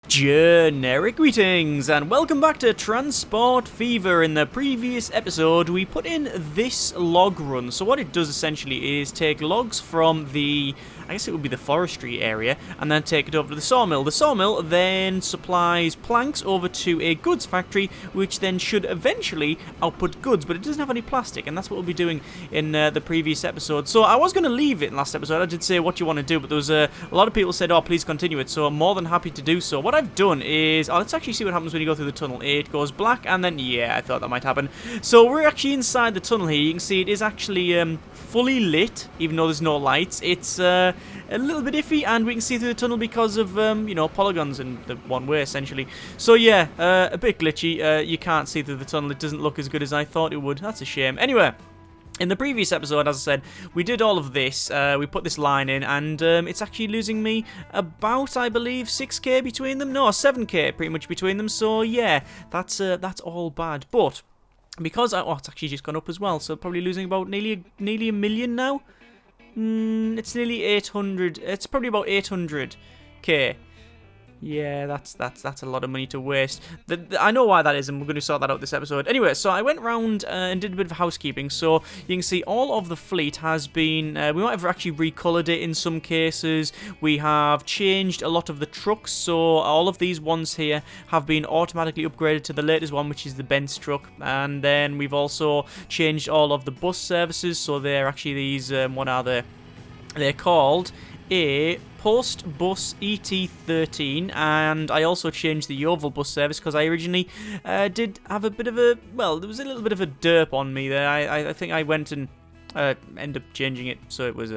Generic greetings and welcome back to Transport Fever. In the previous episode we put in this log run. So what it does essentially is take logs from the, I guess it would be the forestry area, and then take it over to the sawmill. The sawmill then supplies planks over to a goods factory, which then should eventually output goods, but it doesn't have any plastic, and that's what we'll be doing in the previous episode. So I was going to leave it in last episode. I did say what you want to do, but there was a lot of people said, oh, please continue it, so I'm more than happy to do so. What I've done is, let's actually see what happens when you go through the tunnel. It goes black, and then, yeah, I thought that might happen. So we're actually inside the tunnel here. You can see it is actually fully lit, even though there's no lights. It's a little bit iffy, and we can see through the tunnel because of, you know, polygons in the one way, essentially. So, yeah, a bit glitchy. You can't see through the tunnel. It doesn't look as good as I thought it would. That's a shame. Anyway, in the previous episode, as I said, we did all of this. We put this line in, and it's actually losing me about, I believe, 6k between them. No, 7k pretty much between them. So, yeah, that's all bad. But because it's actually just gone up as well, so probably losing about nearly a million now. It's nearly 800. It's probably about 800k. Yeah, that's a lot of money to waste. I know why that is, and we're going to sort that out this episode. Anyway, so I went round and did a bit of housekeeping. So you can see all of the fleet has been. We might have actually recolored it in some cases. We have changed a lot of the trucks. So all of these ones here have been automatically upgraded to the latest one, which is the Benz truck. And then we've also changed all of the bus services. So they're actually these. What are they? They're called a Post Bus ET13, and I also changed the Yeovil bus service because I originally did have a bit of a, well, there was a little bit of a derp on me there. I think I went and ended up changing it so it was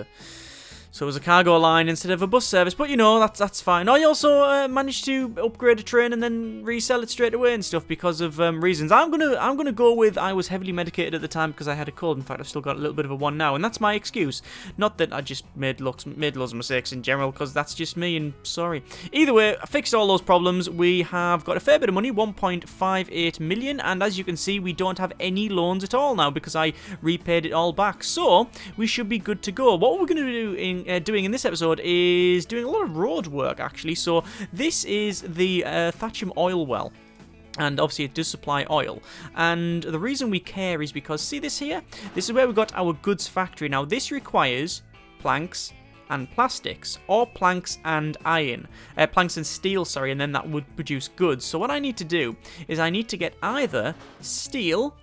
a cargo line instead of a bus service, but you know, that's fine. I also managed to upgrade a train and then resell it straight away and stuff because of reasons. I'm gonna go with I was heavily medicated at the time because I had a cold. In fact, I've still got a little bit of a one now, and that's my excuse. Not that I just made loads of mistakes in general, because that's just me, and sorry. Either way, I fixed all those problems. We have got a fair bit of money, 1.58 million, and as you can see, we don't have any loans at all now because I repaid it all back. So we should be good to go. What we're gonna do doing in this episode is doing a lot of road work, actually. So this is the Thatcham oil well, and obviously it does supply oil, and the reason we care is because, see this here? This is where we've got our goods factory. Now this requires planks and plastics, or planks and iron, planks and steel, sorry, and then that would produce goods. So what I need to do is I need to get either steel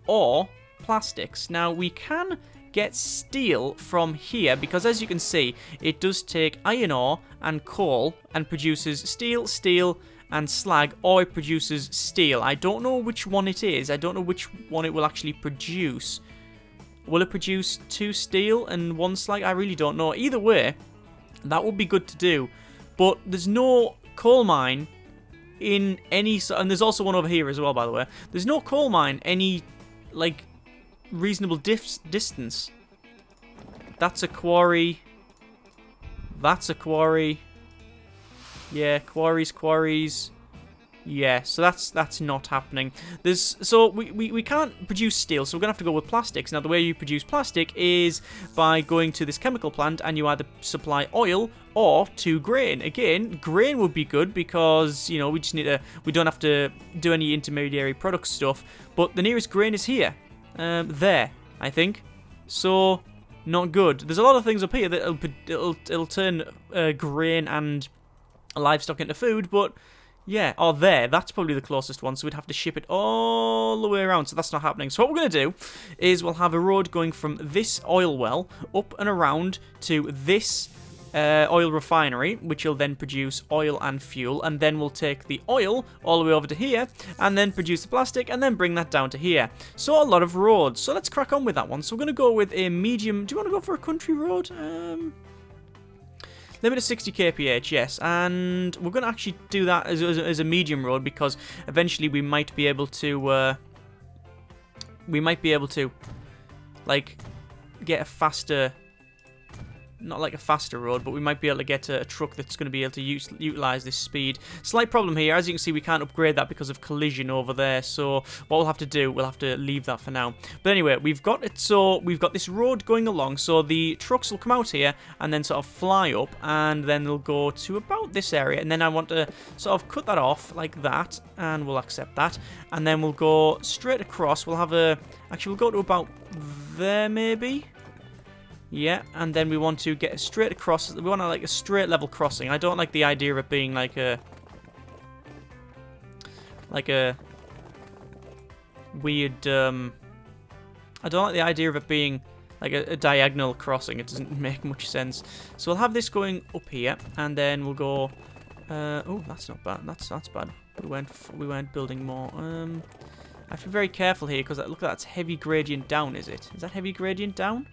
or plastics. Now we can get steel from here because, as you can see, it does take iron ore and coal and produces steel and slag, or it produces steel. I don't know which one it is. I don't know which one it will actually produce. Will it produce 2 steel and 1 slag? I really don't know. Either way, that would be good to do, but there's no coal mine in any, and there's also one over here as well, by the way. There's no coal mine any, like, reasonable distance. That's a quarry. That's a quarry. Yeah, quarries. Yeah, so that's not happening. So we can't produce steel, so we're gonna have to go with plastics. Now the way you produce plastic is by going to this chemical plant, and you either supply oil or to grain. Again, grain would be good because, you know, we don't have to do any intermediary product stuff. But the nearest grain is here. There, I think. So, not good. There's a lot of things up here that it'll turn grain and livestock into food, but yeah, or there. That's probably the closest one, so we'd have to ship it all the way around, so that's not happening. So what we're going to do is we'll have a road going from this oil well up and around to this oil refinery, which will then produce oil and fuel, and then we'll take the oil all the way over to here and then produce the plastic and then bring that down to here. So a lot of roads. So let's crack on with that one. So we're going to go with a medium. Do you want to go for a country road? Limit of 60 kph, yes, and we're going to actually do that as a medium road because eventually we might be able to like get a faster not like a faster road, but we might be able to get a truck that's going to be able to utilize this speed. Slight problem here, as you can see, we can't upgrade that because of collision over there. So what we'll have to do, we'll have to leave that for now. But anyway, we've got it. So we've got this road going along. So the trucks will come out here and then sort of fly up, and then they'll go to about this area. And then I want to sort of cut that off like that, and we'll accept that. And then we'll go straight across. We'll have a, actually we'll go to about there maybe. Yeah, and then we want to get straight across. We want like a straight level crossing. I don't like the idea of it being like a weird. I don't like the idea of it being like a diagonal crossing. It doesn't make much sense. So we'll have this going up here, and then we'll go. Oh, that's not bad. That's bad. We weren't building more. I have to be very careful here because look, that's heavy gradient down. Is it? Is that heavy gradient down?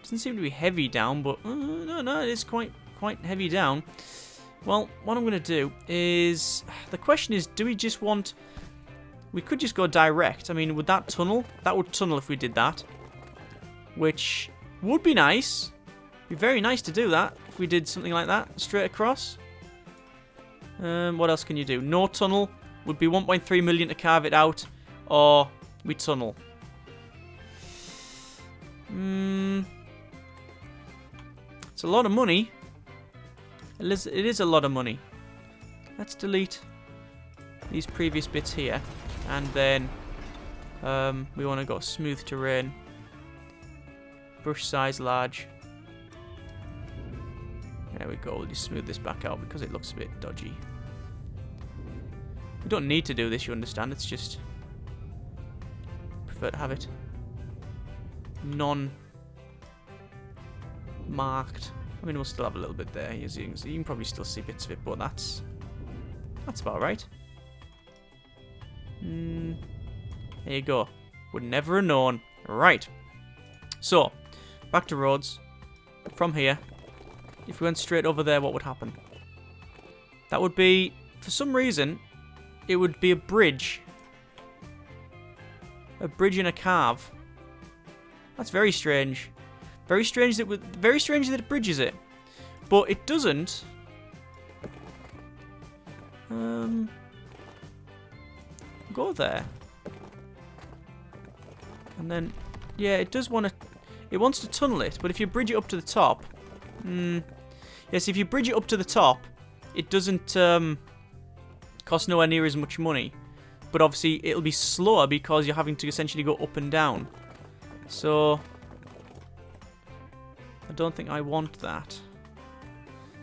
Doesn't seem to be heavy down, but no, it is quite heavy down. Well, what I'm going to do is, the question is, do we just want, we could just go direct. I mean, would that tunnel? That would tunnel if we did that, which would be nice. Be very nice to do that if we did something like that, straight across. What else can you do? No tunnel would be 1.3 million to carve it out, or we tunnel. It's a lot of money. It is a lot of money. Let's delete these previous bits here. And then we want to go smooth terrain. Brush size large. There we go. We'll just smooth this back out because it looks a bit dodgy. We don't need to do this, you understand. It's just prefer to have it non-marked. I mean, we'll still have a little bit there, as you can see. You can probably still see bits of it, but that's about right. There you go. Would never have known. Right. So, back to roads. From here, if we went straight over there, what would happen? That would be, for some reason, it would be a bridge. A bridge and a carve. That's very strange. Very strange that it bridges it, but it doesn't. Go there, and then yeah, it does want to. It wants to tunnel it, but if you bridge it up to the top, yes, if you bridge it up to the top, it doesn't cost nowhere near as much money, but obviously it'll be slower because you're having to essentially go up and down. So I don't think I want that,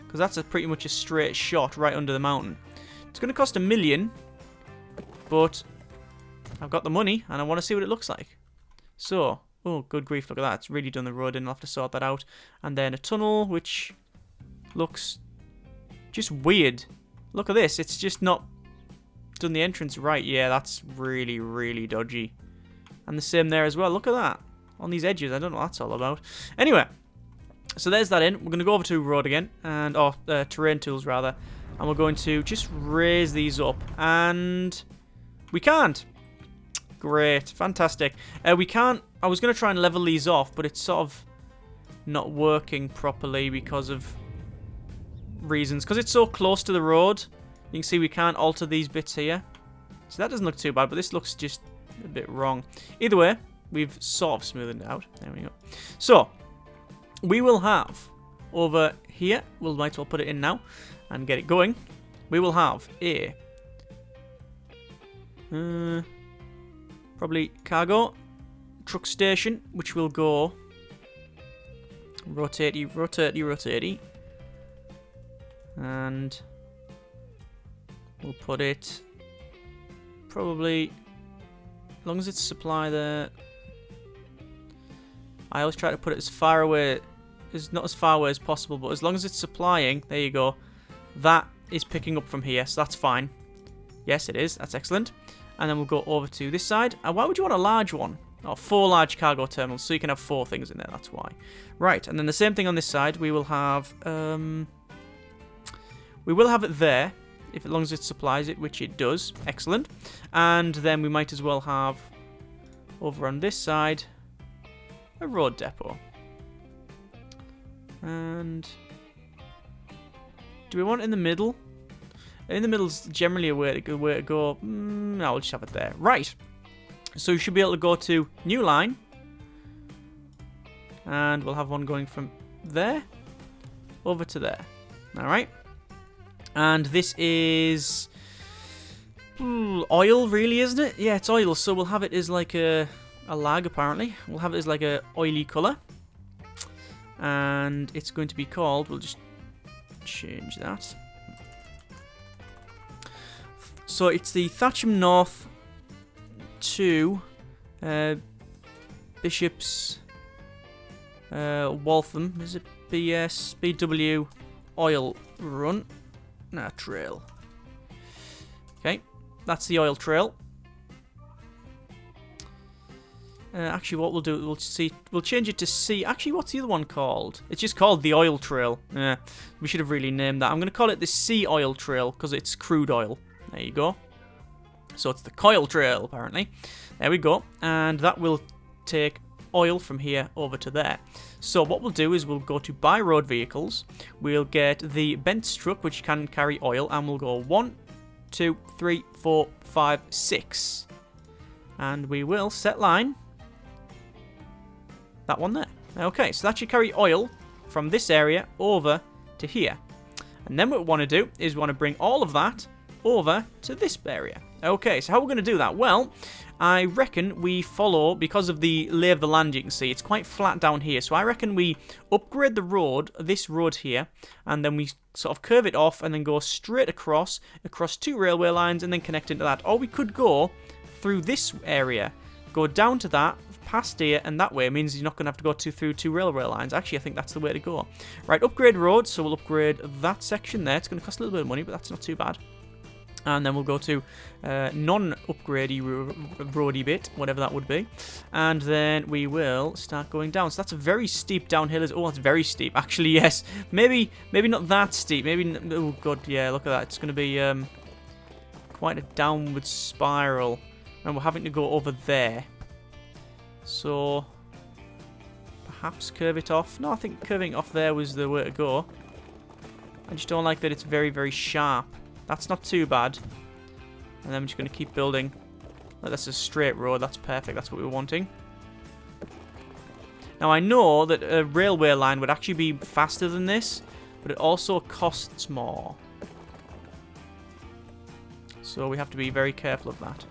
because that's pretty much a straight shot right under the mountain. It's going to cost 1 million, but I've got the money and I want to see what it looks like. So, oh, good grief, look at that. It's really done the road in. I'll have to sort that out. And then a tunnel, which looks just weird. Look at this. It's just not done the entrance right. Yeah, that's really, really dodgy. And the same there as well. Look at that. On these edges. I don't know what that's all about. Anyway. So there's that in. We're going to go over to road again, and terrain tools rather, and we're going to just raise these up, and we can't. Great, fantastic. We can't. I was going to try and level these off, but it's sort of not working properly because of reasons. Because it's so close to the road, you can see we can't alter these bits here. So that doesn't look too bad, but this looks just a bit wrong. Either way, we've sort of smoothed it out. There we go. So we will have over here, we might as well put it in now and get it going. We will have a probably cargo truck station, which will go rotatey, rotatey, rotatey, and we'll put it probably, as long as it's supply there. I always try to put it as far away, not as far away as possible, but as long as it's supplying, there you go, that is picking up from here, so that's fine. Yes, it is. That's excellent. And then we'll go over to this side. Why would you want a large one? Oh, 4 large cargo terminals, so you can have 4 things in there, that's why. Right, and then the same thing on this side. We will have it there, as long as it supplies it, which it does. Excellent. And then we might as well have, over on this side, a road depot. And do we want it in the middle? In the middle's generally a way to go. No, we'll just have it there. Right. So you should be able to go to new line. And we'll have one going from there over to there. Alright. And this is oil, really, isn't it? Yeah, it's oil. So we'll have it as like a lag, apparently. We'll have it as like a oily colour. And it's going to be called, we'll just change that. So it's the Thatcham North to Bishops Waltham. Is it BS BW oil run? Nah, trail. Okay, that's the oil trail. Actually, what we'll do, we'll change it to C. Actually, what's the other one called? It's just called the oil trail. Yeah, we should have really named that. I'm going to call it the C oil trail because it's crude oil. There you go. So it's the coil trail, apparently. There we go. And that will take oil from here over to there. So what we'll do is we'll go to buy road vehicles. We'll get the Bent's truck, which can carry oil, and we'll go 1, 2, 3, 4, 5, 6. And we will set line. That one there. Okay, so that should carry oil from this area over to here. And then what we want to do is we want to bring all of that over to this area. Okay, so how are we going to do that? Well, I reckon we follow, because of the lay of the land, you can see, it's quite flat down here. So I reckon we upgrade the road, this road here, and then we sort of curve it off and then go straight across 2 railway lines and then connect into that. Or we could go through this area, go down to that, past here, and that way means you're not going to have to go through 2 railway lines. Actually, I think that's the way to go. Right, upgrade road, so we'll upgrade that section there. It's going to cost a little bit of money, but that's not too bad. And then we'll go to non-upgradey roady bit, whatever that would be. And then we will start going down. So that's a very steep downhill. Oh, that's very steep. Actually, yes. Maybe not that steep. Maybe, oh god, yeah, look at that. It's going to be quite a downward spiral. And we're having to go over there. So perhaps curve it off. No, I think curving it off there was the way to go. I just don't like that it's very, very sharp. That's not too bad. And then I'm just going to keep building. Oh, that's a straight road. That's perfect. That's what we're wanting. Now, I know that a railway line would actually be faster than this, but it also costs more. So we have to be very careful of that.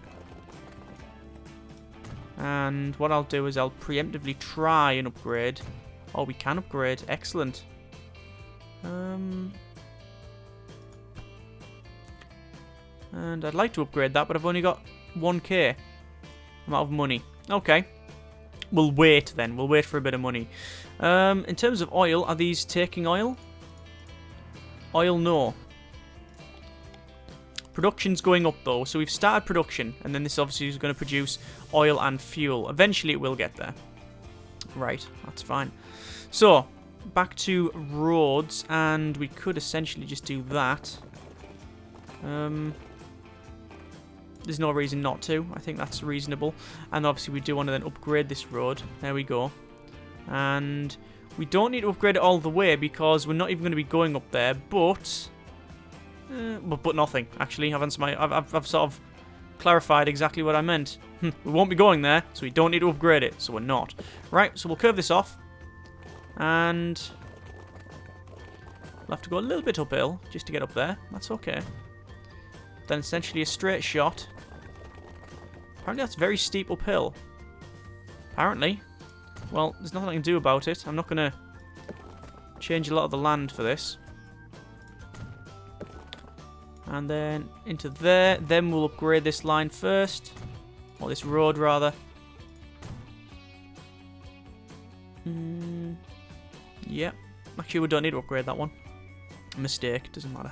And what I'll do is I'll preemptively try and upgrade. Oh, we can upgrade. Excellent. And I'd like to upgrade that, but I've only got 1k. I'm out of money. Okay. We'll wait then. We'll wait for a bit of money. In terms of oil, are these taking oil? Oil, no. Production's going up though, so we've started production, and then this obviously is going to produce oil and fuel. Eventually it will get there. Right, that's fine. So, back to roads, and we could essentially just do that. There's no reason not to. I think that's reasonable. And obviously we do want to then upgrade this road. There we go. And we don't need to upgrade it all the way because we're not even going to be going up there, but nothing, actually. I've sort of clarified exactly what I meant. We won't be going there, so we don't need to upgrade it, so we're not. Right, so we'll curve this off. And we'll have to go a little bit uphill just to get up there. That's okay. Then essentially a straight shot. Apparently that's very steep uphill. Apparently. Well, there's nothing I can do about it. I'm not going to change a lot of the land for this. And then into there. Then we'll upgrade this line first. Or this road, rather. Yep. Actually, we don't need to upgrade that one. Mistake. Doesn't matter.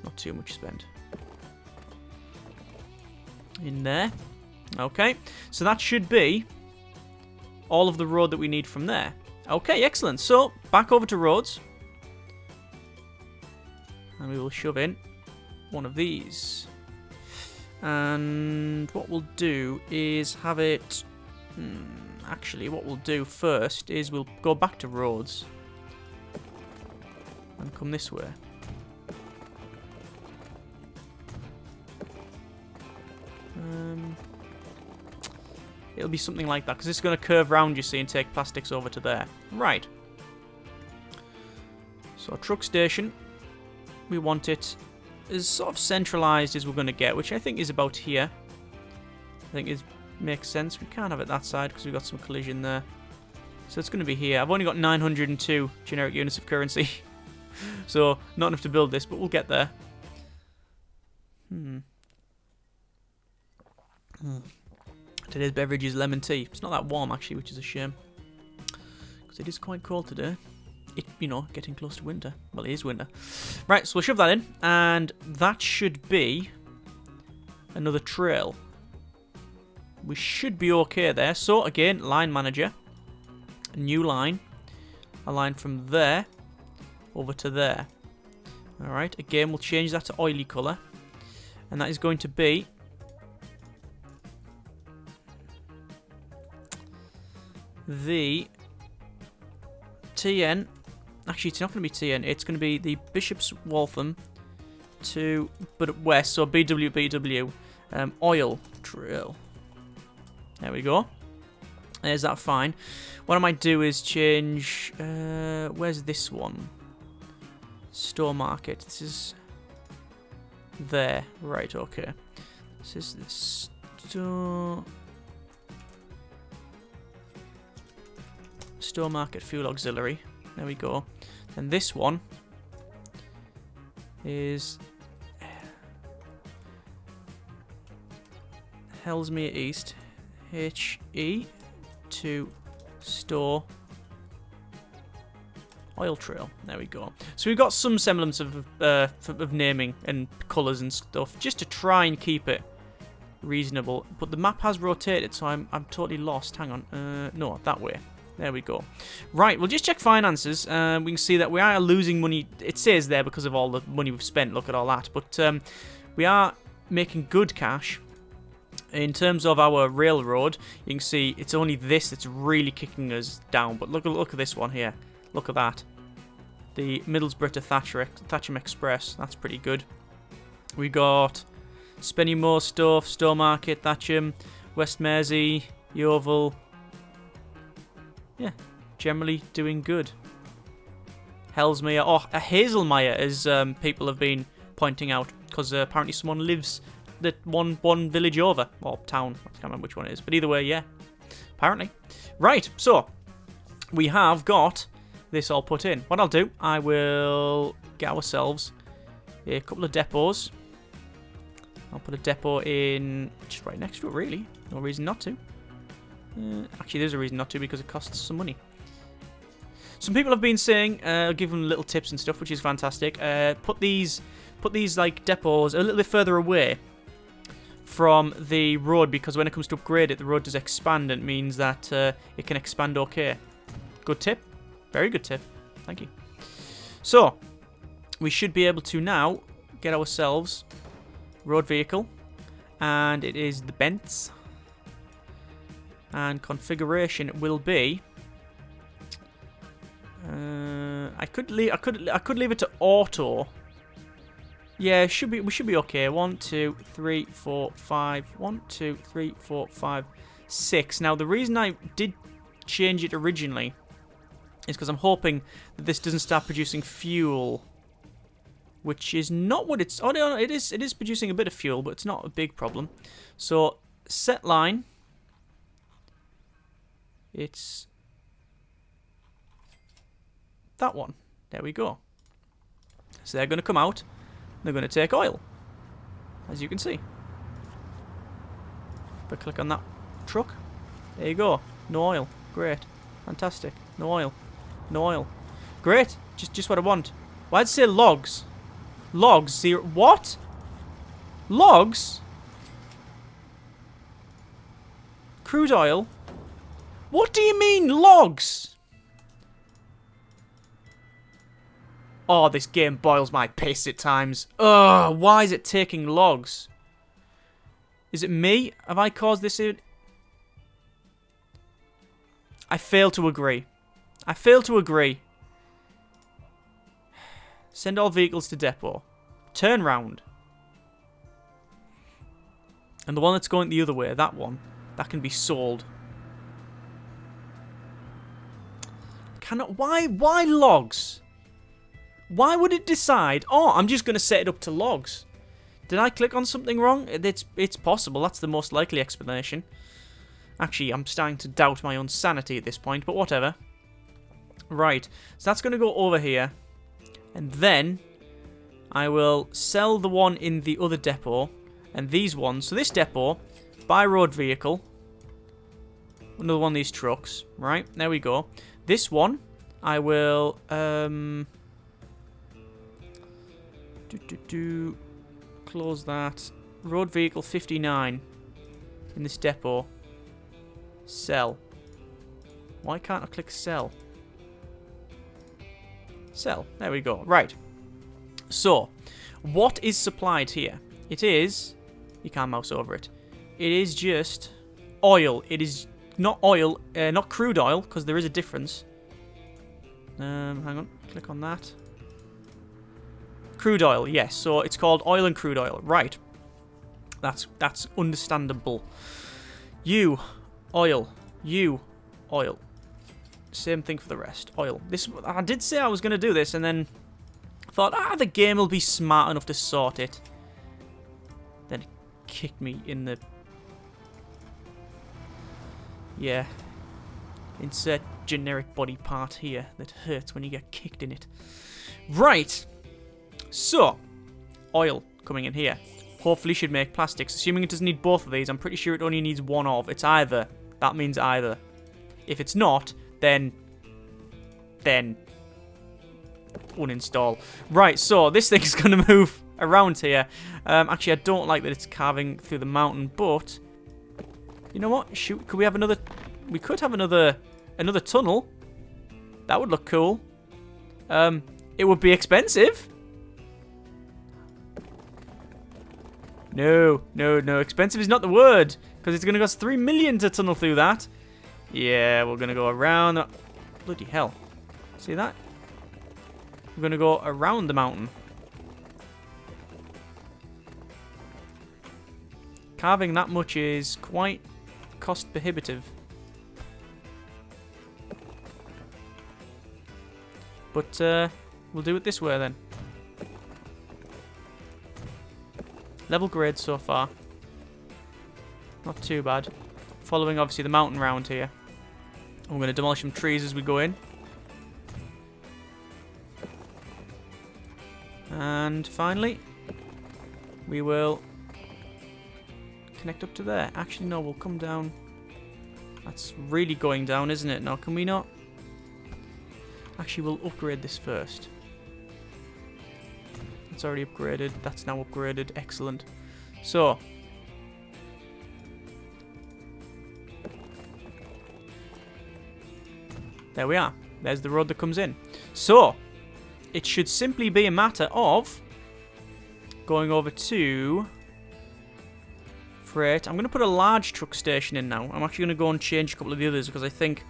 Not too much spend. In there. Okay. So that should be all of the road that we need from there. Okay, excellent. So, back over to roads. And we will shove in one of these. And what we'll do is have it... Actually, what we'll do first is we'll go back to roads. and come this way. It'll be something like that, because it's going to curve round, you see, and take plastics over to there. Right. So, truck station. We want it as sort of centralised as we're going to get, which I think is about here. I think it makes sense. We can't have it that side, because we've got some collision there. So, it's going to be here. I've only got 902 generic units of currency. So, not enough to build this, but we'll get there. Today's beverage is lemon tea. It's not that warm, actually, which is a shame. Because it is quite cold today. You know, getting close to winter. Well, it is winter. Right, so we'll shove that in. And that should be another trail. We should be okay there. So, again, line manager. A new line. A line from there over to there. Alright, again, we'll change that to oily colour. And that is going to be... the TN, actually it's not going to be TN, it's going to be the Bishop's Waltham to, but west, so BWBW, oil trail. There we go. There's that fine. What I might do is change, where's this one? Store market, this is there, right, okay. This is the store market fuel auxiliary. There we go. And this one is Hellsmere East HE to store oil trail. There we go. So we've got some semblance of naming and colours and stuff, just to try and keep it reasonable. But the map has rotated, so I'm totally lost. Hang on. No, that way. There we go. Right, we'll just check finances. We can see that we are losing money. It says there because of all the money we've spent. Look at all that. But we are making good cash. In terms of our railroad, you can see it's only this that's really kicking us down. But look at this one here. Look at that. The Middlesbrough to Thatcham Express. That's pretty good. We got Spennymoor stuff, Store Market, Thatcham, West Mersey, Yeovil. Yeah, generally doing good. Hellsmere, Hazelmire, as people have been pointing out, because apparently someone lives that one village over, or town, I can't remember which one it is, but either way, yeah, apparently. Right, so, we have got this all put in. What I'll do, I will get ourselves a couple of depots. I'll put a depot in just right next to it, really. No reason not to. Actually, there's a reason not to, because it costs some money. Some people have been saying, give them little tips and stuff, which is fantastic. Put these like depots a little bit further away from the road, because when it comes to upgrade it, the road does expand, and it means that it can expand okay. Good tip. Very good tip. Thank you. So, we should be able to now get ourselves road vehicle, and it is the Bents. And configuration will be. I could leave it to auto. Yeah, we should be okay. 1, 2, 3, 4, 5. 1, 2, 3, 4, 5, 6. Now the reason I did change it originally is because I'm hoping that this doesn't start producing fuel, which is not what it's. Oh no, it is producing a bit of fuel, but it's not a big problem. So set line. It's that one. There we go. So they're going to come out. They're going to take oil, as you can see. If I click on that truck, there you go. No oil. Great. Fantastic. No oil. No oil. Great. Just what I want. Why'd it say logs? Logs. 0. What? Logs? Crude oil? What do you mean, logs? Oh, this game boils my piss at times. Ugh, why is it taking logs? Is it me? Have I caused this? I fail to agree. I fail to agree. Send all vehicles to depot. Turn round. And the one that's going the other way, that one, that can be sold. Cannot. Why logs? Why would it decide? Oh, I'm just going to set it up to logs. Did I click on something wrong? It's possible. That's the most likely explanation. Actually, I'm starting to doubt my own sanity at this point, but whatever. Right, so that's going to go over here. And then I will sell the one in the other depot. And these ones. So this depot, buy road vehicle. Another one of these trucks. Right, there we go. This one, I will... close that. Road vehicle 59 in this depot. Sell. Why can't I click sell? Sell. There we go. Right. So, what is supplied here? It is... You can't mouse over it. It is just oil. It is not oil, not crude oil, because there is a difference. Hang on. Click on that. Crude oil, yes. So it's called oil and crude oil. Right. That's understandable. You, oil. You, oil. Same thing for the rest. Oil. This, I did say I was going to do this, and then thought, the game will be smart enough to sort it. Then it kicked me in the... Yeah. Insert generic body part here that hurts when you get kicked in it. Right. So, oil coming in here. Hopefully should make plastics. Assuming it doesn't need both of these, I'm pretty sure it only needs one of. It's either. That means either. If it's not, then uninstall. Right, so this thing is going to move around here. Actually, I don't like that it's carving through the mountain, but you know what? Shoot, could we have another... We could have another tunnel. That would look cool. It would be expensive. No. Expensive is not the word. Because it's going to cost 3 million to tunnel through that. Yeah, we're going to go around. Bloody hell. See that? We're going to go around the mountain. Carving that much is quite cost prohibitive. But we'll do it this way then. Level grade so far. Not too bad. Following obviously the mountain round here. We're going to demolish some trees as we go in. And finally, we will connect up to there. Actually, no, we'll come down. That's really going down, isn't it? Now, can we not? Actually, we'll upgrade this first. It's already upgraded. That's now upgraded. Excellent. So, there we are. There's the road that comes in. So, it should simply be a matter of going over to freight. I'm going to put a large truck station in now. I'm actually going to go and change a couple of the others because I think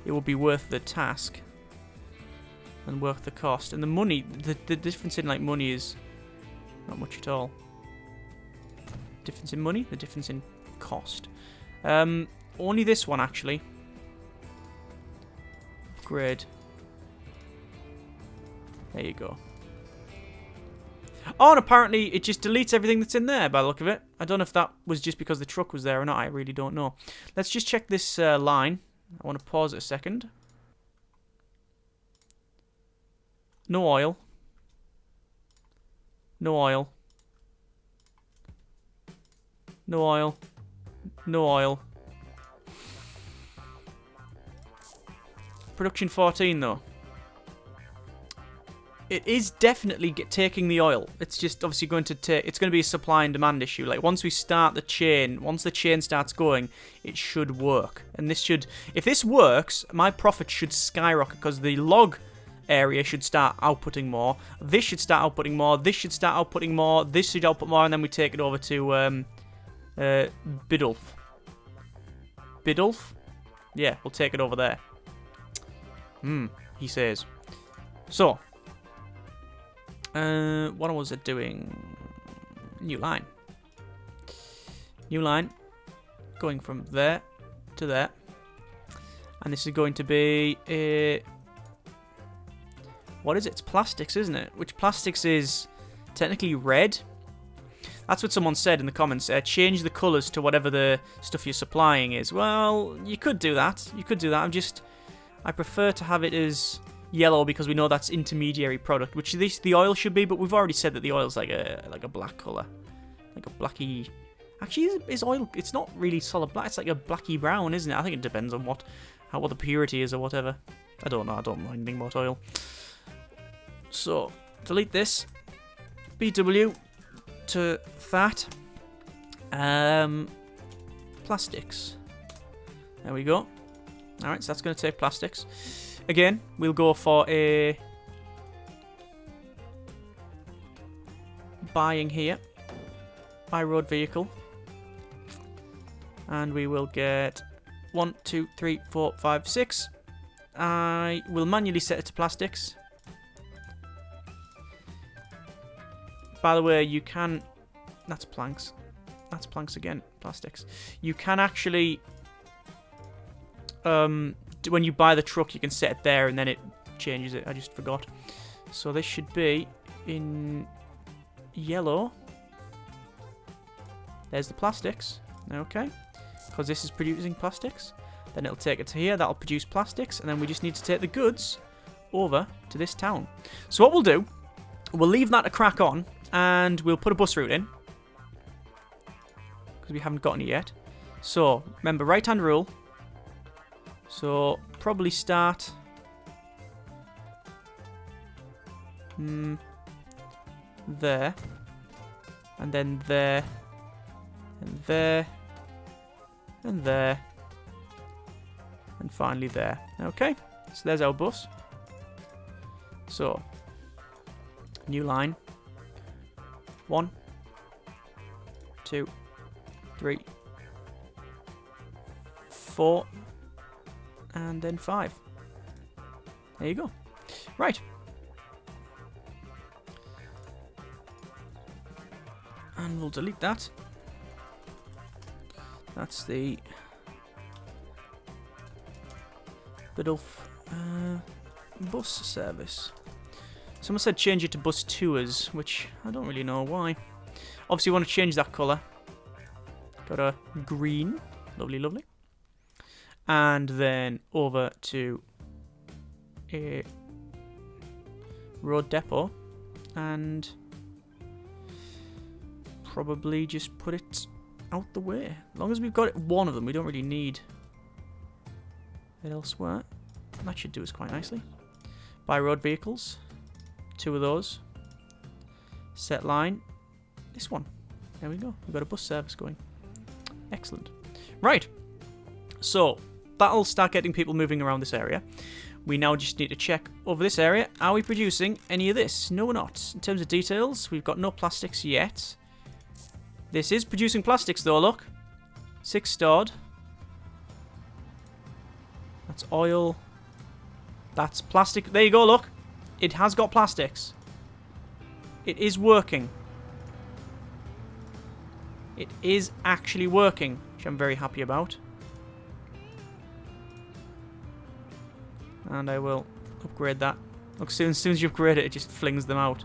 it will be worth the task and worth the cost. And the money, the difference in like money is not much at all. Difference in money, the difference in cost. Only this one actually. Upgrade. There you go. Oh, and apparently it just deletes everything that's in there by the look of it. I don't know if that was just because the truck was there or not. I really don't know. Let's just check this line. I want to pause it a second. No oil. No oil. No oil. No oil. Production 14 though. It is definitely taking the oil. It's just obviously going to take... It's going to be a supply and demand issue. Like, once we start the chain, once the chain starts going, it should work. And this should... If this works, my profit should skyrocket because the log area should start outputting more. This should start outputting more. This should start outputting more. This should output more. And then we take it over to Biddulph. Biddulph? Yeah, we'll take it over there. He says. So... What was it doing? New line. New line. Going from there to there. And this is going to be a... What is it? It's plastics, isn't it? Which plastics is technically red. That's what someone said in the comments. Change the colours to whatever the stuff you're supplying is. Well, you could do that. You could do that. I prefer to have it as yellow because we know that's intermediary product, which the oil should be. But we've already said that the oil's like a black colour, like a blacky. Actually, is oil? It's not really solid black. It's like a blacky brown, isn't it? I think it depends on what the purity is or whatever. I don't know. I don't know anything about oil. So delete this. BW. To that. Plastics. There we go. Alright, so that's going to take plastics. Again, we'll go for a buying here. Buy road vehicle. And we will get 1, 2, 3, 4, 5, 6. I will manually set it to plastics. By the way, you can... That's planks. That's planks again. Plastics. You can actually... when you buy the truck, you can set it there and then it changes it. I just forgot. So this should be in yellow. There's the plastics. Okay. Because this is producing plastics. Then it'll take it to here. That'll produce plastics. And then we just need to take the goods over to this town. So what we'll do, we'll leave that to crack on. And we'll put a bus route in. Because we haven't gotten it yet. So, remember, right-hand rule. So, probably start... there. And then there. And there. And there. And finally there. Okay. So, there's our bus. So, new line. 1, 2, 3, 4, and then 5. There you go. Right. And we'll delete that. That's the Biddulph bus service. Someone said change it to bus tours, which I don't really know why. Obviously, you want to change that colour. Got a green. Lovely, lovely. And then over to a road depot. And probably just put it out the way. As long as we've got one of them, we don't really need it elsewhere. That should do us quite nicely. Buy road vehicles. 2 of those. Set line. This one. There we go. We've got a bus service going. Excellent. Right. So, that'll start getting people moving around this area. We now just need to check over this area. Are we producing any of this? No, we're not. In terms of details, we've got no plastics yet. This is producing plastics, though, look. 6 stored. That's oil. That's plastic. There you go, look. It has got plastics. It is working. It is actually working, which I'm very happy about. And I will upgrade that. Look, as soon as you upgrade it, it just flings them out.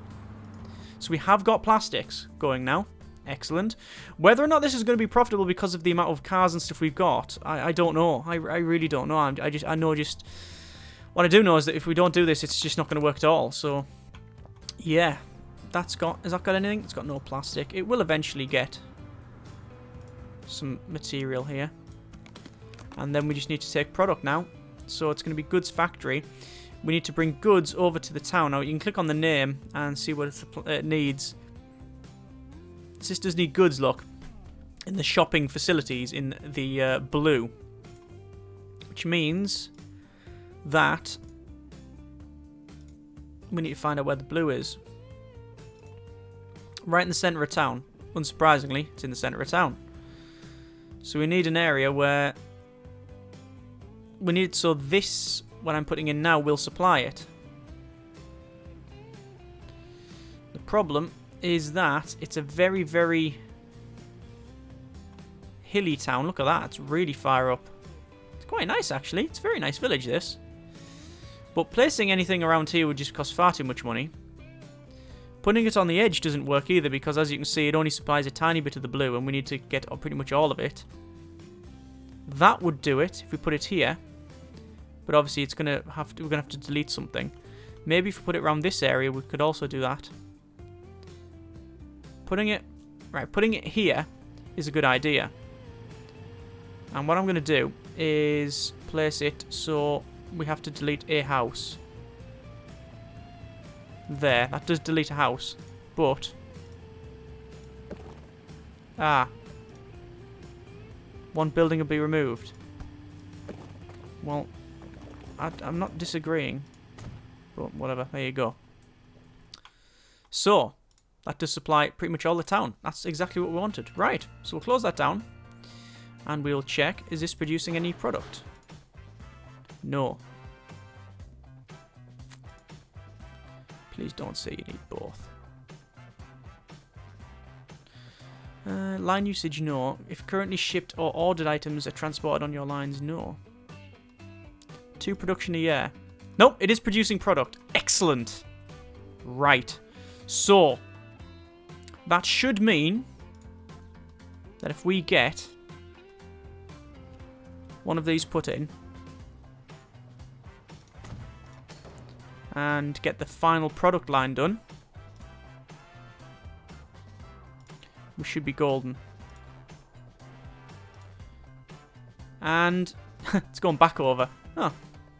So we have got plastics going now. Excellent. Whether or not this is going to be profitable because of the amount of cars and stuff we've got, I don't know. I really don't know. I know just... What I do know is that if we don't do this, it's just not going to work at all. So, yeah. Has that got anything? It's got no plastic. It will eventually get some material here. And then we just need to take product now. So it's going to be goods factory. We need to bring goods over to the town. Now, you can click on the name and see what it needs. This does need goods, look. In the shopping facilities in the blue. Which means that we need to find out where the blue is. Right in the centre of town. Unsurprisingly, it's in the centre of town. So we need an area where we need, so this, what I'm putting in now, will supply it. problem is that it's a very, very hilly town. Look at that. It's really far up. It's quite nice, actually. It's a very nice village, this. But placing anything around here would just cost far too much money. Putting it on the edge doesn't work either because, as you can see, it only supplies a tiny bit of the blue and we need to get pretty much all of it. That would do it if we put it here. But obviously we're gonna have to delete something. Maybe if we put it around this area, we could also do that. Putting it here is a good idea. And what I'm gonna do is place it so we have to delete a house. There, that does delete a house, but one building will be removed. Well, I'm not disagreeing, but whatever, there you go. So, that does supply pretty much all the town. That's exactly what we wanted. Right, so we'll close that down, and we'll check, is this producing any product? No. Please don't say you need both. Line usage, no. If currently shipped or ordered items are transported on your lines, no. 2 production a year. Nope, it is producing product. Excellent. Right. So, that should mean that if we get one of these put in and get the final product line done, we should be golden. And it's going back over. Oh,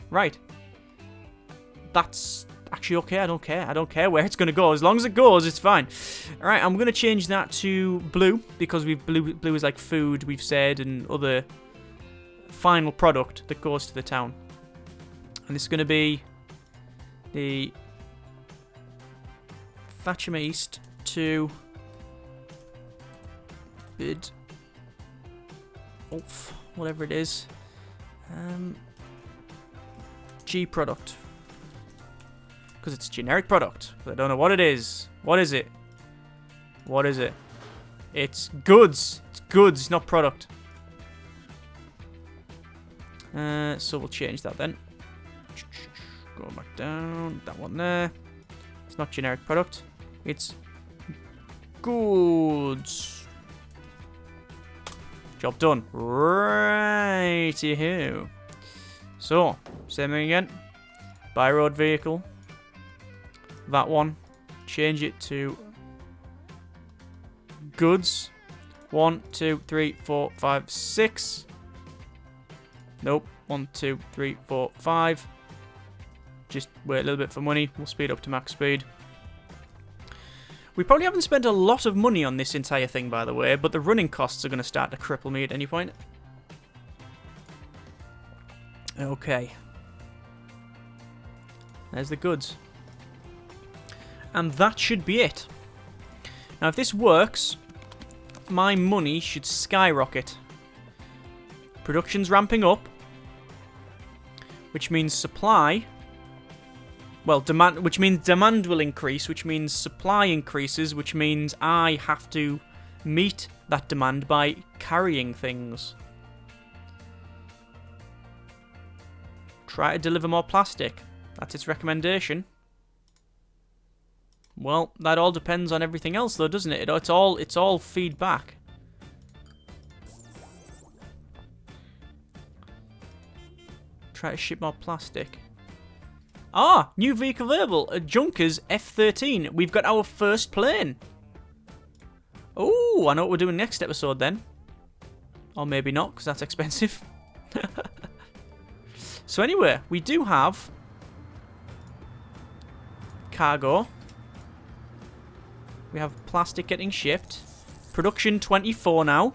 right. That's actually okay. I don't care. I don't care where it's going to go. As long as it goes, it's fine. All right, I'm going to change that to blue because blue is like food, we've said, and other final product that goes to the town. And it's going to be the Thatcham East to bid Ulf, whatever it is. G product. Because it's generic product. But I don't know what it is. What is it? What is it? It's goods. It's goods, it's not product. So we'll change that then. Go back down. That one there. It's not generic product. It's goods. Job done. Righty-ho. So, same thing again. Buy road vehicle. That one. Change it to goods. 1, 2, 3, 4, 5, 6. Nope. 1, 2, 3, 4, 5. Just wait a little bit for money. We'll speed up to max speed. We probably haven't spent a lot of money on this entire thing, by the way, but the running costs are going to start to cripple me at any point. Okay. There's the goods. And that should be it. Now, if this works, my money should skyrocket. Production's ramping up, which means supply... Well, demand, which means demand will increase, which means supply increases, which means I have to meet that demand by carrying things. Try to deliver more plastic. That's its recommendation. Well, that all depends on everything else, though, doesn't it? It's all feedback. Try to ship more plastic. Ah, new vehicle available. A Junkers F-13. We've got our first plane. Oh, I know what we're doing next episode then. Or maybe not, because that's expensive. So anyway, we do have cargo. We have plastic getting shipped. Production 24 now.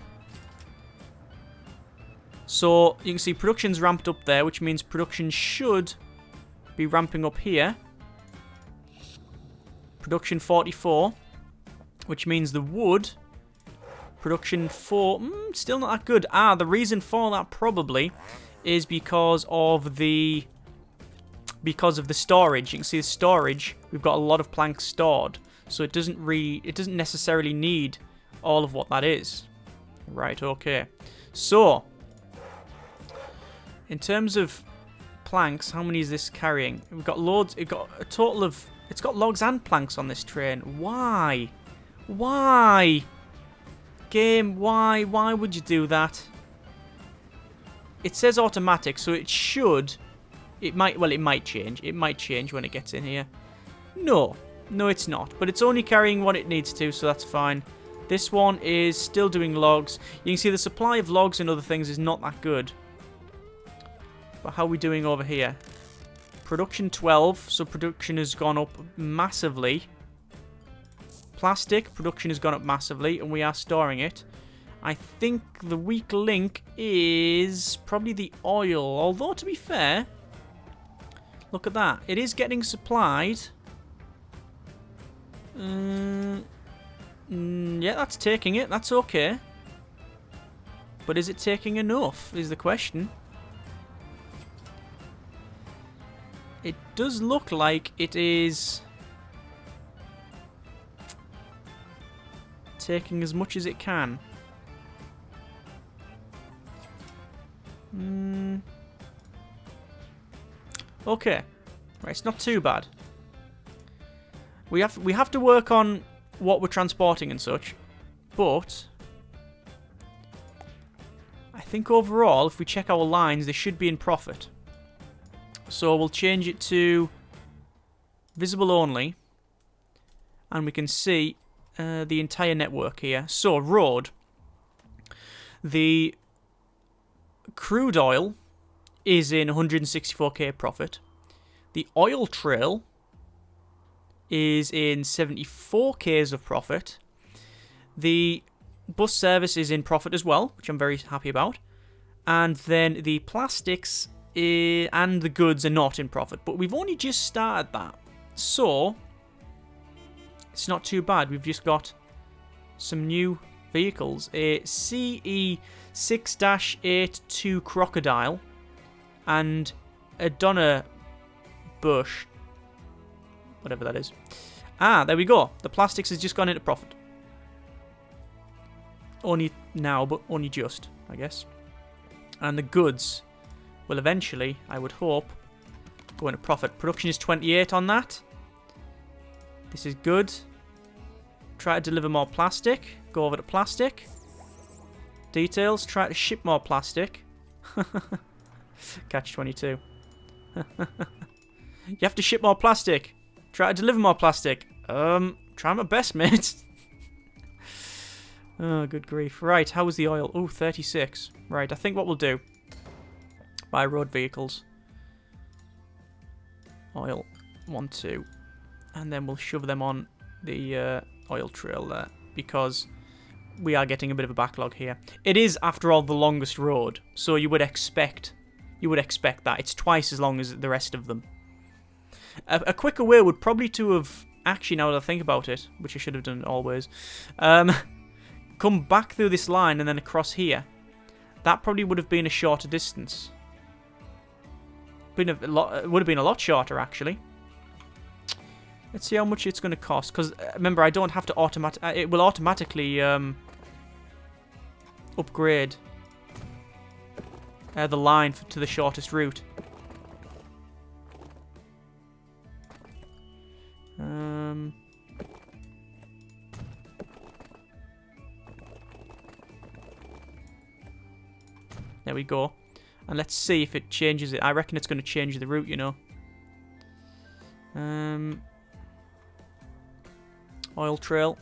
So you can see production's ramped up there, which means production should be ramping up here. Production 44, which means the wood. Production 4, still not that good. Ah, the reason for that probably is because of the storage. You can see the storage. We've got a lot of planks stored. So it doesn't necessarily need all of what that is. Right, okay. So, in terms of planks, how many is this carrying? We've got loads. It's got logs and planks on this train. Why? Why? Game, why? Why would you do that? It says automatic, so it should... It might change. It might change when it gets in here. No, it's not. But it's only carrying what it needs to, so that's fine. This one is still doing logs. You can see the supply of logs and other things is not that good. But how are we doing over here? Production 12, so production has gone up massively. Plastic, production has gone up massively, and we are storing it. I think the weak link is probably the oil. Although, to be fair, look at that. It is getting supplied. Yeah, that's taking it. That's okay. But is it taking enough, is the question. It does look like it is taking as much as it can. Okay. Right, it's not too bad. We have to work on what we're transporting and such, but I think overall, if we check our lines, they should be in profit. So we'll change it to visible only, and we can see the entire network here. So road, the crude oil is in 164k profit. The oil trail is in 74k's of profit. The bus service is in profit as well, which I'm very happy about. And then the plastics and the goods are not in profit. But we've only just started that. So, it's not too bad. We've just got some new vehicles. A CE6-82 Crocodile and a Donna Bush. Whatever that is. Ah, there we go. The plastics has just gone into profit. Only now, but only just, I guess. And the goods will eventually, I would hope, go into profit. Production is 28 on that. This is good. Try to deliver more plastic. Go over to plastic. Details. Try to ship more plastic. Catch 22. You have to ship more plastic. Try to deliver more plastic. Try my best, mate. Oh, good grief. Right, how was the oil? Oh, 36. Right, I think what we'll do... Buy road vehicles. Oil. 1, 2. And then we'll shove them on the oil trail there. Because we are getting a bit of a backlog here. It is, after all, the longest road. So you would expect... that. It's twice as long as the rest of them. A quicker way would probably to have... Actually, now that I think about it, which I should have done always... come back through this line and then across here. That probably would have been a shorter distance. It would have been a lot shorter, actually. Let's see how much it's going to cost. Because, remember, I don't have to it will automatically upgrade the line to the shortest route. There we go. And let's see if it changes it. I reckon it's going to change the route, you know. Oil trail.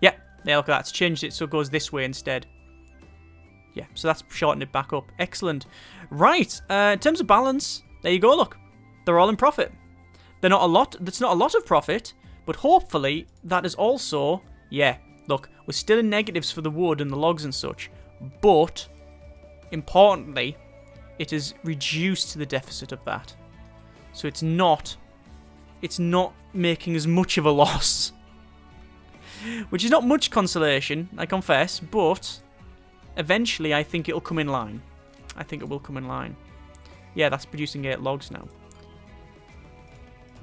Yeah, look at that. It's changed it so it goes this way instead. Yeah, so that's shortened it back up. Excellent. Right, in terms of balance, there you go, look. They're all in profit. They're not a lot. That's not a lot of profit, but hopefully that is also... Yeah, look, we're still in negatives for the wood and the logs and such, but... Importantly, it has reduced the deficit of that. So it's not making as much of a loss. Which is not much consolation, I confess, but eventually I think it'll come in line. I think it will come in line. Yeah, that's producing 8 logs now.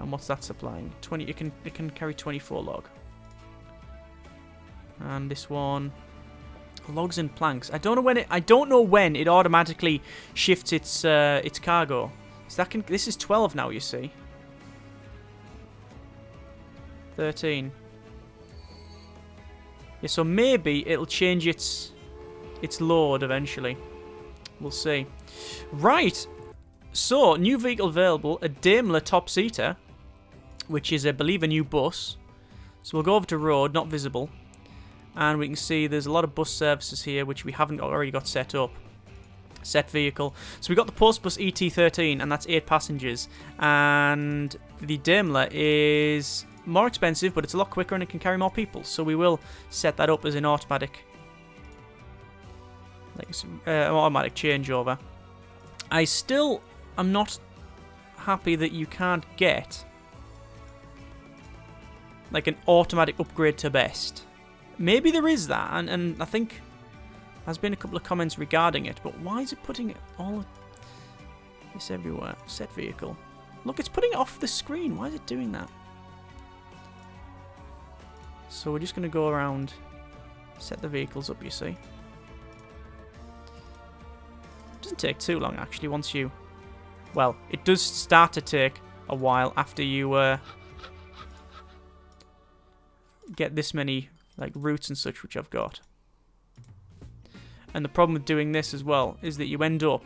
And what's that supplying? 20. It can carry 24 log. And this one, logs and planks. I don't know when it automatically shifts its cargo. So this is 12 now, you see. 13. Yeah, so maybe it'll change its load eventually. We'll see. Right. So, new vehicle available, a Daimler top-seater, which is, I believe, a new bus. So we'll go over to road, not visible. And we can see there's a lot of bus services here, which we haven't already got set up. Set vehicle. So we got the Postbus ET13, and that's 8 passengers. And the Daimler is more expensive, but it's a lot quicker and it can carry more people. So we will set that up as an automatic, automatic changeover. I'm not happy that you can't get like an automatic upgrade to best. Maybe there is that, and I think there's been a couple of comments regarding it, but why is it putting all of this everywhere? Set vehicle. Look, it's putting it off the screen. Why is it doing that? So we're just going to go around, set the vehicles up, you see. It doesn't take too long, actually, once you... Well, it does start to take a while after you get this many like routes and such, which I've got. And the problem with doing this as well is that you end up,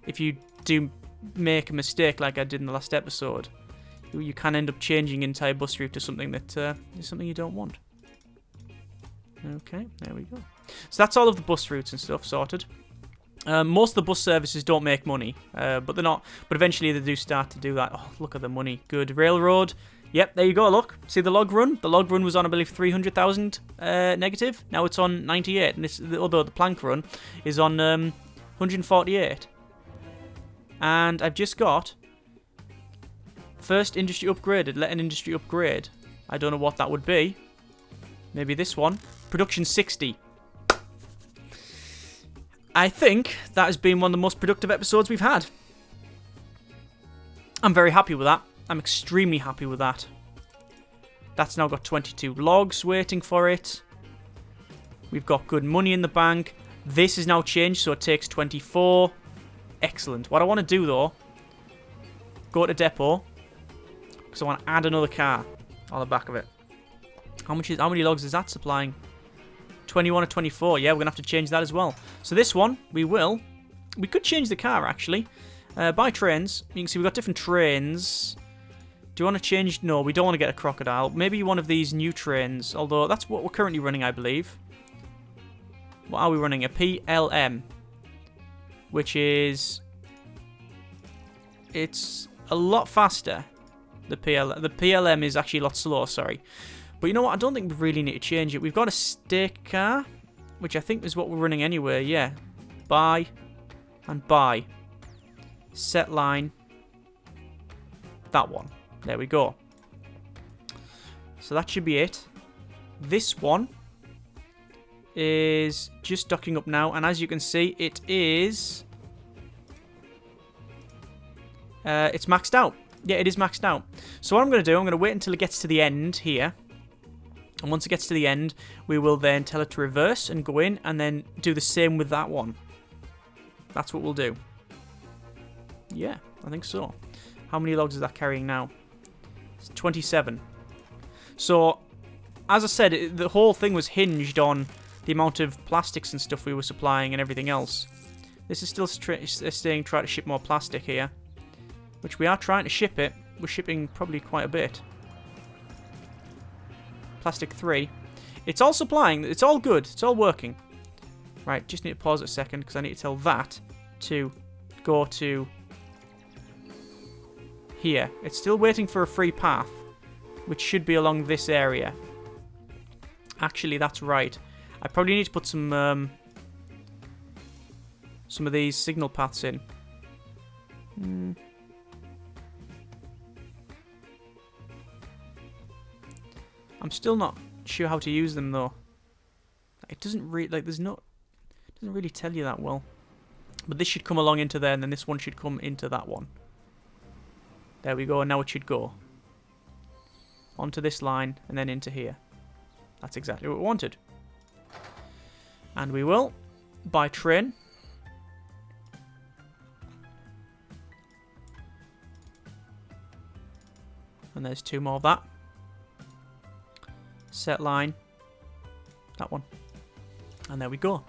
if you do make a mistake like I did in the last episode, you can end up changing entire bus route to something that is something you don't want. Okay, there we go. So that's all of the bus routes and stuff sorted. Most of the bus services don't make money, but they're not. But eventually they do start to do that. Oh, look at the money. Good. Railroad. Yep, there you go. Look, see the log run. The log run was on, I believe, 300,000 negative. Now it's on 98, and although the plank run is on 148. And I've just got first industry upgraded. Let an industry upgrade. I don't know what that would be. Maybe this one. Production 60. I think that has been one of the most productive episodes we've had. I'm very happy with that. I'm extremely happy with that. That's now got 22 logs waiting for it. We've got good money in the bank. This is now changed, so it takes 24. Excellent. What I want to do, though, go to depot, because I want to add another car on the back of it. How many logs is that supplying? 21 or 24. Yeah, we're going to have to change that as well. So this one, we could change the car, actually. By trains. You can see we've got different trains. Do you want to change? No, we don't want to get a crocodile. Maybe one of these new trains, although that's what we're currently running, I believe. What are we running? A PLM. Which is... It's a lot faster. The PLM is actually a lot slower, sorry. But you know what? I don't think we really need to change it. We've got a stake car, which I think is what we're running anyway. Yeah. Buy and buy. Set line. That one. There we go. So that should be it. This one is just docking up now. And as you can see, it is... it's maxed out. Yeah, it is maxed out. So what I'm going to do, I'm going to wait until it gets to the end here. And once it gets to the end, we will then tell it to reverse and go in and then do the same with that one. That's what we'll do. Yeah, I think so. How many logs is that carrying now? It's 27. So, as I said, the whole thing was hinged on the amount of plastics and stuff we were supplying and everything else. This is still staying trying to ship more plastic here. Which we are trying to ship it. We're shipping probably quite a bit. Plastic 3. It's all supplying. It's all good. It's all working. Right, just need to pause a second because I need to tell that to go to here. It's still waiting for a free path, which should be along this area. Actually, that's right. I probably need to put some of these signal paths in. I'm still not sure how to use them though. It doesn't really it doesn't really tell you that well. But this should come along into there, and then this one should come into that one. There we go, and now it should go. onto this line, and then into here. That's exactly what we wanted. And we will, by train. And there's 2 more of that. Set line. That one. And there we go.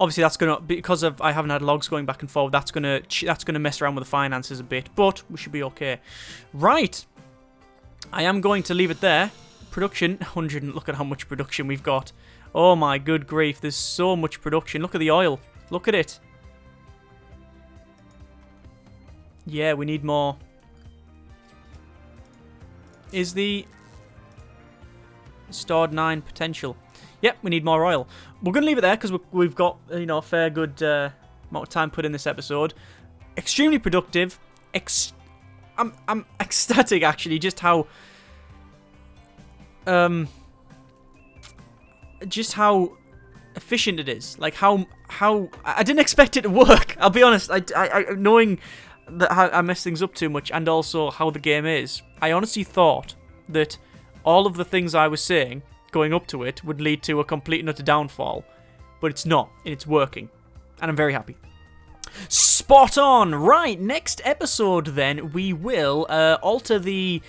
Obviously, that's gonna, because of I haven't had logs going back and forward. That's gonna mess around with the finances a bit, but we should be okay. Right. I am going to leave it there. Production 100. Look at how much production we've got. Oh my good grief! There's so much production. Look at the oil. Look at it. Yeah, we need more. Is the stored 9 potential? Yep, we need more oil. We're going to leave it there because we've got, you know, a fair good amount of time put in this episode. Extremely productive. I'm ecstatic, actually, just how efficient it is. Like how I didn't expect it to work. I'll be honest. I knowing that how I mess things up too much, and also how the game is, I honestly thought that all of the things I was saying going up to it would lead to a complete and utter downfall, but it's not, and it's working, and I'm very happy. Spot on. Right, next episode then we will alter the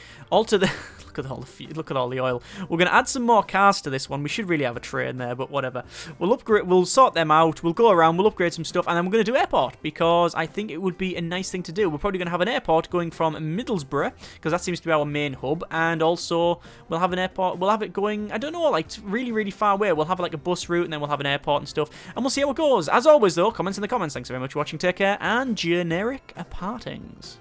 look at all the oil. We're going to add some more cars to this one. We should really have a train there, but whatever. We'll upgrade, we'll sort them out, we'll go around, we'll upgrade some stuff, and then we're going to do airport, because I think it would be a nice thing to do. We're probably going to have an airport going from Middlesbrough, because that seems to be our main hub, and also we'll have an airport, we'll have it going, I don't know, like really, really far away. We'll have like a bus route, and then we'll have an airport and stuff, and we'll see how it goes. As always though, comments in the comments. Thanks very much for watching, take care, and generic partings.